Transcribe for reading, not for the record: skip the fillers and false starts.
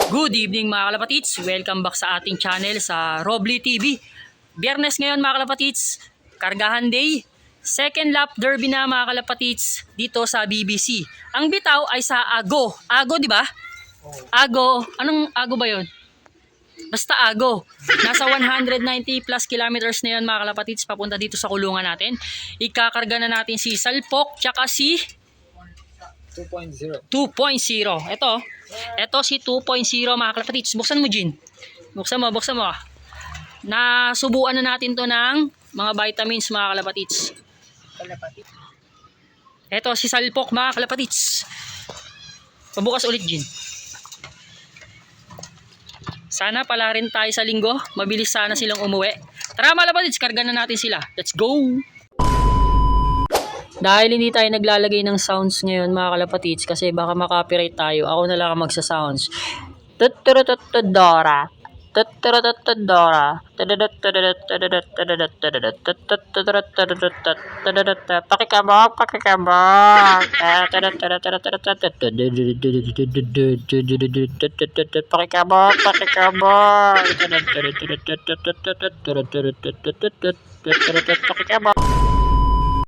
Good evening mga kalapatids, welcome back sa ating channel sa Robly TV. Biyernes ngayon mga kalapatids, kargahan day, second lap derby na mga kalapatids dito sa BBC. Ang bitaw ay sa Ago. Ago di ba? Ago, anong Ago ba yon? Basta Ago. Nasa 190 plus kilometers na yan mga kalapatids papunta dito sa kulungan natin. Ikakarga na natin si Salpok tsaka si 2.0. Ito si 2.0 mga kalapatids. Buksan mo, Jin. Buksan mo. Nasubuan na natin to ng mga vitamins mga kalapatids. Ito si Salpok mga kalapatids. Pabukas ulit, Jin. Sana pala rin tayo sa linggo. Mabilis sana silang umuwi. Tara mga kalapatids, karga na natin sila. Let's go! Dahil hindi tayo naglalagay ng sounds ngayon mga kalapatids kasi baka makopyright tayo, ako na lang ang magsa-sounds. Tutturututudora. Tutturututudora. Pakikabok. Pakikabok. Pakikabok.